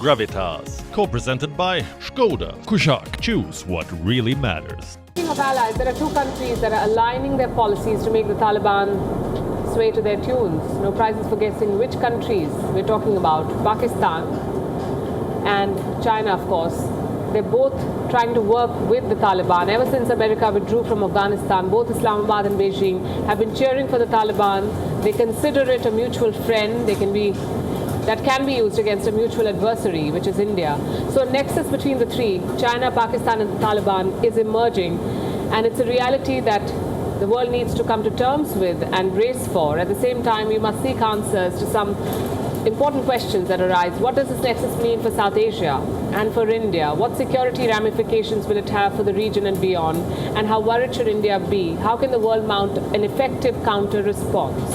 Gravitas, co-presented by Skoda. Kushak, choose what really matters. Speaking of allies, there are two countries that are aligning their policies to make the Taliban sway to their tunes. No prizes for guessing which countries we're talking about. Pakistan and China, of course. They're both trying to work with the Taliban. Ever since America withdrew from Afghanistan, both Islamabad and Beijing have been cheering for the Taliban. They consider it a mutual friend. That can be used against a mutual adversary, which is India. So a nexus between the three, China, Pakistan and the Taliban, is emerging. And it's a reality that the world needs to come to terms with and brace for. At the same time, we must seek answers to some important questions that arise. What does this nexus mean for South Asia and for India? What security ramifications will it have for the region and beyond? And how worried should India be? How can the world mount an effective counter-response?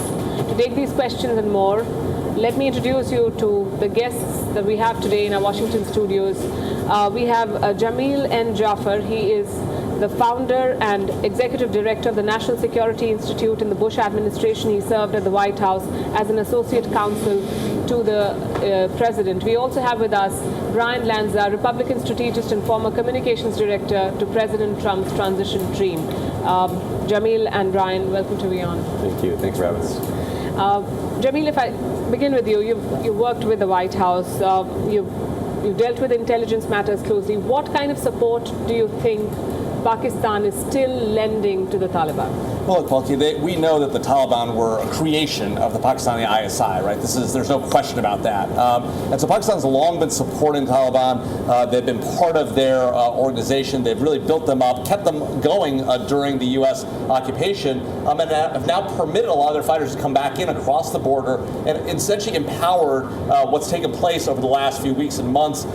To take these questions and more, let me introduce you to the guests that we have today in our Washington studios. We have Jamil N. Jaffer. He is the founder and executive director of the National Security Institute in the Bush administration. He served at the White House as an associate counsel to the president. We also have with us Brian Lanza, Republican strategist and former communications director to President Trump's transition dream. Jamil and Brian, welcome to WION. Thank you. Thanks for having us. Jamil, if I begin with you, you've worked with the White House. You've dealt with intelligence matters closely. What kind of support do you think Pakistan is still lending to the Taliban? Well, look, Palki, we know that the Taliban were a creation of the Pakistani ISI, right? There's no question about that. And so Pakistan's long been supporting the Taliban. They've been part of their organization. They've really built them up, kept them going during the U.S. occupation, and have now permitted a lot of their fighters to come back in across the border and essentially empowered what's taken place over the last few weeks and months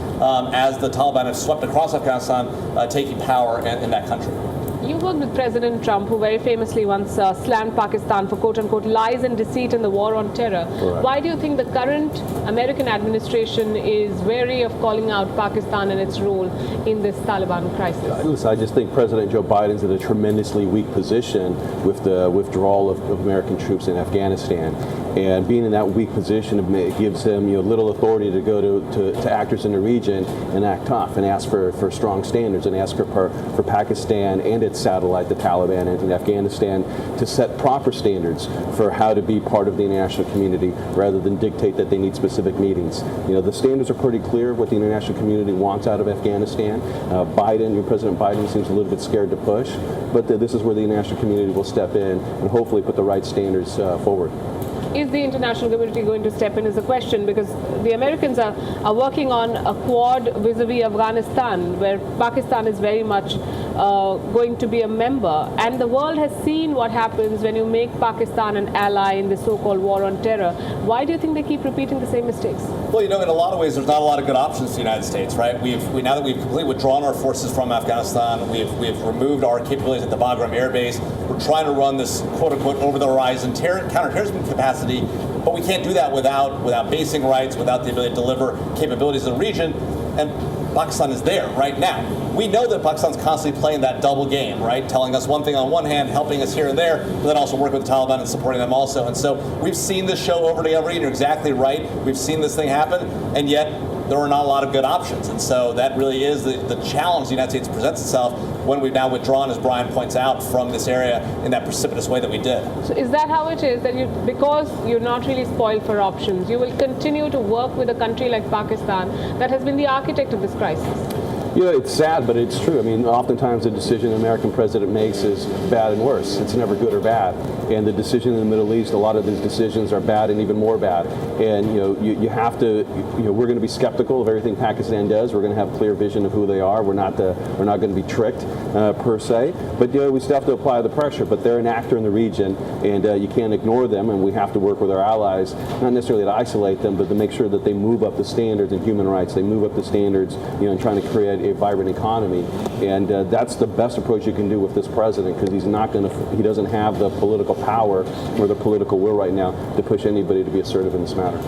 as the Taliban have swept across Afghanistan, taking power in that country. You worked with President Trump, who very famously once slammed Pakistan for quote-unquote lies and deceit in the war on terror. Correct. Why do you think the current American administration is wary of calling out Pakistan and its role in this Taliban crisis? Listen, I just think President Joe Biden's in a tremendously weak position with the withdrawal of American troops in Afghanistan. And being in that weak position, it gives him little authority to go to actors in the region and act tough and ask for strong standards and ask for Pakistan and its satellite, the Taliban, and in Afghanistan to set proper standards for how to be part of the international community rather than dictate that they need specific meetings. The standards are pretty clear what the international community wants out of Afghanistan. President Biden seems a little bit scared to push, but this is where the international community will step in and hopefully put the right standards forward. Is the international community going to step in is a question, because the Americans are working on a quad vis-a-vis Afghanistan, where Pakistan is very much going to be a member. And the world has seen what happens when you make Pakistan an ally in the so-called war on terror. Why do you think they keep repeating the same mistakes? Well, in a lot of ways, there's not a lot of good options to the United States, right? Now that we've completely withdrawn our forces from Afghanistan, we've removed our capabilities at the Bagram Air Base. We're trying to run this quote-unquote over-the-horizon counterterrorism capacity, but we can't do that without basing rights, without the ability to deliver capabilities in the region. And Pakistan is there right now. We know that Pakistan's constantly playing that double game, right? Telling us one thing on one hand, helping us here and there, but then also working with the Taliban and supporting them also. And so we've seen this show over and over again. You're exactly right. We've seen this thing happen, and yet there are not a lot of good options. And so that really is the challenge the United States presents itself when we've now withdrawn, as Brian points out, from this area in that precipitous way that we did. So is that how it is, that because you're not really spoiled for options, you will continue to work with a country like Pakistan that has been the architect of this crisis? It's sad, but it's true. Oftentimes the decision an American president makes is bad and worse. It's never good or bad. And the decision in the Middle East, a lot of these decisions are bad and even more bad. And you have to, we're going to be skeptical of everything Pakistan does. We're going to have a clear vision of who they are. We're not going to be tricked per se. But we still have to apply the pressure. But they're an actor in the region, and you can't ignore them. And we have to work with our allies, not necessarily to isolate them, but to make sure that they move up the standards in human rights. They move up the standards, in trying to create a vibrant economy, and that's the best approach you can do with this president, because he doesn't have the political power or the political will right now to push anybody to be assertive in this matter.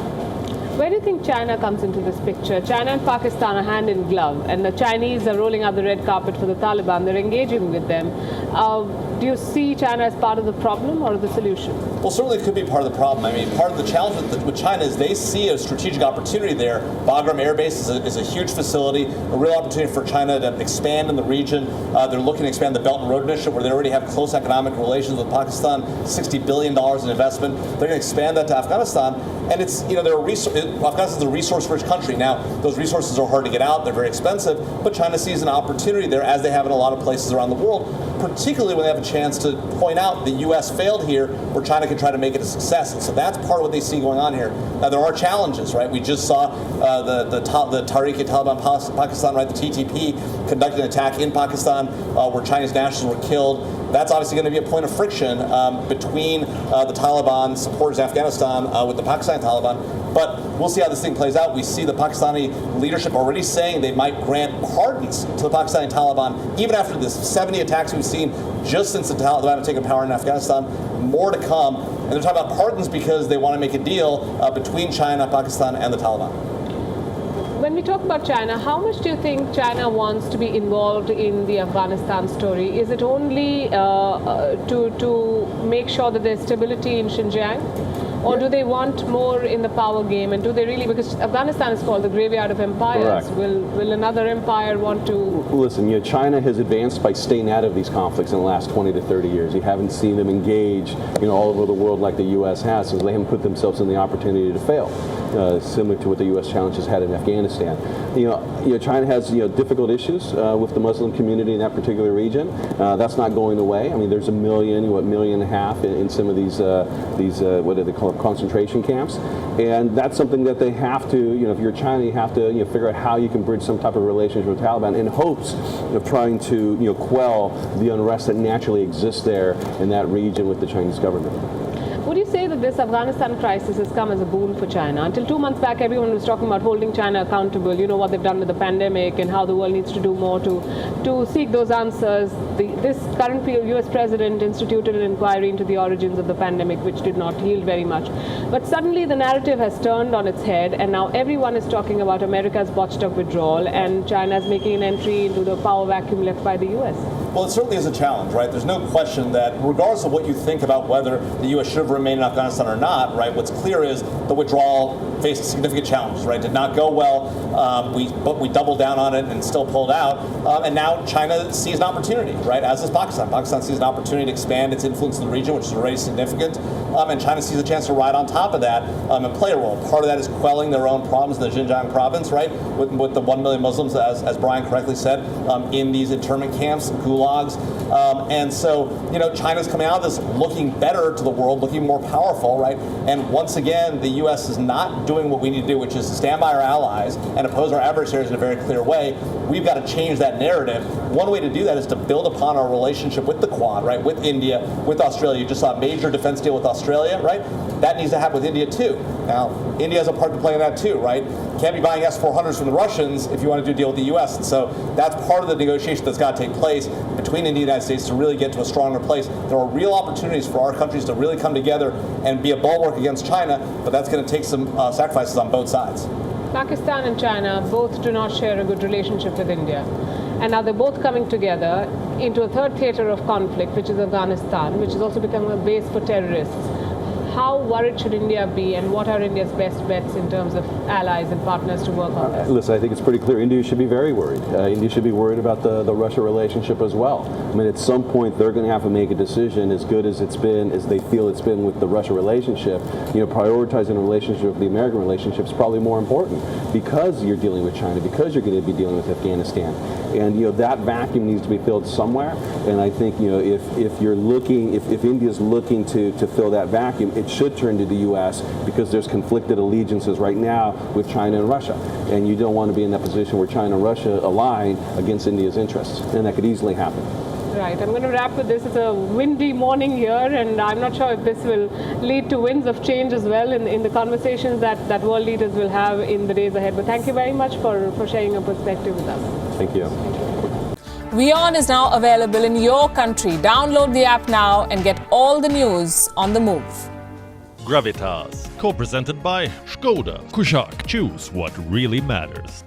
Where do you think China comes into this picture? China and Pakistan are hand in glove, and the Chinese are rolling out the red carpet for the Taliban. They're engaging with them. Do you see China as part of the problem or the solution? Well, certainly it could be part of the problem. I mean, part of the challenge with China is they see a strategic opportunity there. Bagram Air Base is a huge facility, a real opportunity for China to expand in the region. They're looking to expand the Belt and Road Initiative, where they already have close economic relations with Pakistan, $60 billion in investment. They're going to expand that to Afghanistan. And it's, Afghanistan is a resource-rich country. Now, those resources are hard to get out. They're very expensive. But China sees an opportunity there, as they have in a lot of places around the world, particularly when they have a chance to point out the U.S. failed here, where China can try to make it a success. And so that's part of what they see going on here. Now, there are challenges, right? We just saw the Taliban Pakistan, right, the TTP, conducted an attack in Pakistan where Chinese nationals were killed. That's obviously going to be a point of friction between the Taliban supporters in Afghanistan with the Pakistani Taliban. But we'll see how this thing plays out. We see the Pakistani leadership already saying they might grant pardons to the Pakistani Taliban, even after this 70 attacks we've seen just since the Taliban have taken power in Afghanistan. More to come. And they're talking about pardons because they want to make a deal between China, Pakistan, and the Taliban. When we talk about China, how much do you think China wants to be involved in the Afghanistan story? Is it only to make sure that there's stability in Xinjiang? Or do they want more in the power game? And do they really, because Afghanistan is called the graveyard of empires. Correct. Will another empire want to? Listen, China has advanced by staying out of these conflicts in the last 20 to 30 years. You haven't seen them engage, all over the world like the U.S. has, so they haven't put themselves in the opportunity to fail, similar to what the U.S. challenge has had in Afghanistan. China has difficult issues with the Muslim community in that particular region. That's not going away. I mean, there's 1.5 million in some of these what do they call it, concentration camps, and that's something that they have to, if you're China, you have to figure out how you can bridge some type of relationship with Taliban in hopes of trying to quell the unrest that naturally exists there in that region with the Chinese government. Would you say that this Afghanistan crisis has come as a boon for China? Until 2 months back, everyone was talking about holding China accountable, what they've done with the pandemic and how the world needs to do more to seek those answers. This current US president instituted an inquiry into the origins of the pandemic, which did not yield very much. But suddenly the narrative has turned on its head, and now everyone is talking about America's botched up withdrawal, and China is making an entry into the power vacuum left by the US. Well, it certainly is a challenge, right? There's no question that regardless of what you think about whether the U.S. should have remained in Afghanistan or not, right, what's clear is the withdrawal faced significant challenges, right? Did not go well. But we doubled down on it and still pulled out. And now China sees an opportunity, right, as does Pakistan. Pakistan sees an opportunity to expand its influence in the region, which is already significant. And China sees a chance to ride on top of that and play a role. Part of that is quelling their own problems in the Xinjiang province, right, with the 1 million Muslims, as Brian correctly said, in these internment camps, gulags. And so, China's coming out of this looking better to the world, looking more powerful, right? And once again, the U.S. is not doing what we need to do, which is to stand by our allies and oppose our adversaries in a very clear way. We've got to change that narrative. One way to do that is to build upon our relationship with the Quad, right? With India, with Australia. You just saw a major defense deal with Australia, right? That needs to happen with India too. Now, India has a part to play in that too, right? Can't be buying S-400s from the Russians if you want to do a deal with the U.S. And so that's part of the negotiation that's got to take place between India and the United States to really get to a stronger place. There are real opportunities for our countries to really come together and be a bulwark against China, but that's going to take some sacrifices on both sides. Pakistan and China both do not share a good relationship with India. And now they're both coming together into a third theater of conflict, which is Afghanistan, which has also become a base for terrorists. How worried should India be, and what are India's best bets in terms of allies and partners to work on this? Listen, I think it's pretty clear India should be very worried. India should be worried about the Russia relationship as well. I mean, at some point they're going to have to make a decision, as good as it's been, as they feel it's been with the Russia relationship. Prioritizing a relationship with the American relationship is probably more important because you're dealing with China, because you're going to be dealing with Afghanistan. And that vacuum needs to be filled somewhere. And I think if you're looking, if India's looking to fill that vacuum, it should turn to the U.S. because there's conflicted allegiances right now with China and Russia. And you don't want to be in that position where China and Russia align against India's interests. And that could easily happen. Right. I'm going to wrap with this. It's a windy morning here, and I'm not sure if this will lead to winds of change as well in the conversations that world leaders will have in the days ahead. But thank you very much for sharing your perspective with us. Thank you. WION is now available in your country. Download the app now and get all the news on the move. Gravitas, co-presented by Skoda. Kushaq, choose what really matters.